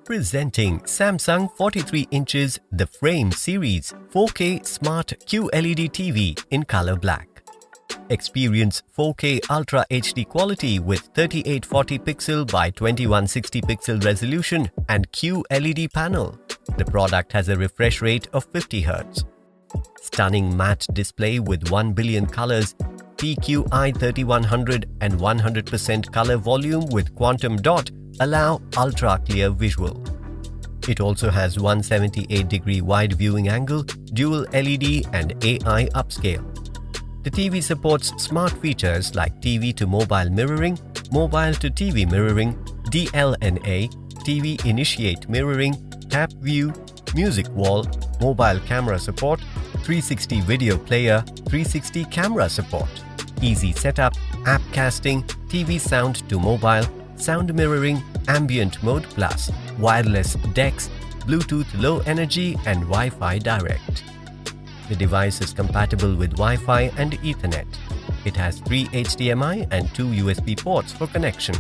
Presenting Samsung 43 inches The Frame Series 4K Smart QLED TV in color black. Experience 4K Ultra HD quality with 3840 pixel by 2160 pixel resolution and QLED panel. The product has a refresh rate of 50 Hz. Stunning matte display with 1 billion colors, TQI 3100 and 100% color volume with quantum dot allow ultra-clear visual. It also has 178-degree wide viewing angle, dual LED and AI upscale. The TV supports smart features like TV to mobile mirroring, mobile to TV mirroring, DLNA, TV initiate mirroring, tap view, music wall, mobile camera support, 360 video player, 360 camera support, easy setup, app casting, TV sound to mobile, sound mirroring, ambient mode plus, wireless DeX, Bluetooth low energy and Wi-Fi direct. The device is compatible with Wi-Fi and Ethernet. It has 3 HDMI and 2 USB ports for connection.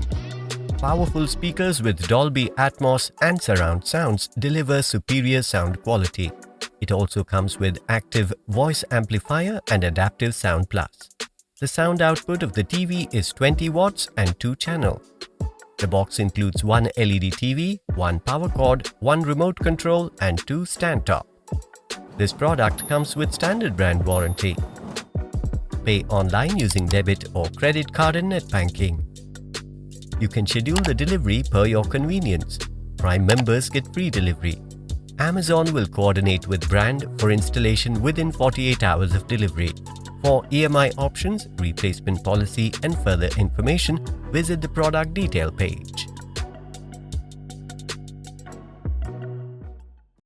Powerful speakers with Dolby Atmos and surround sounds deliver superior sound quality. It also comes with active voice amplifier and adaptive sound plus. The sound output of the TV is 20 watts and 2 channel. The box includes one LED TV, one power cord, one remote control and 2 stand top. This product comes with standard brand warranty. Pay online using debit or credit card and net banking. You can schedule the delivery per your convenience. Prime members get free delivery. Amazon will coordinate with brand for installation within 48 hours of delivery. For EMI options, replacement policy and further information, visit the product detail page.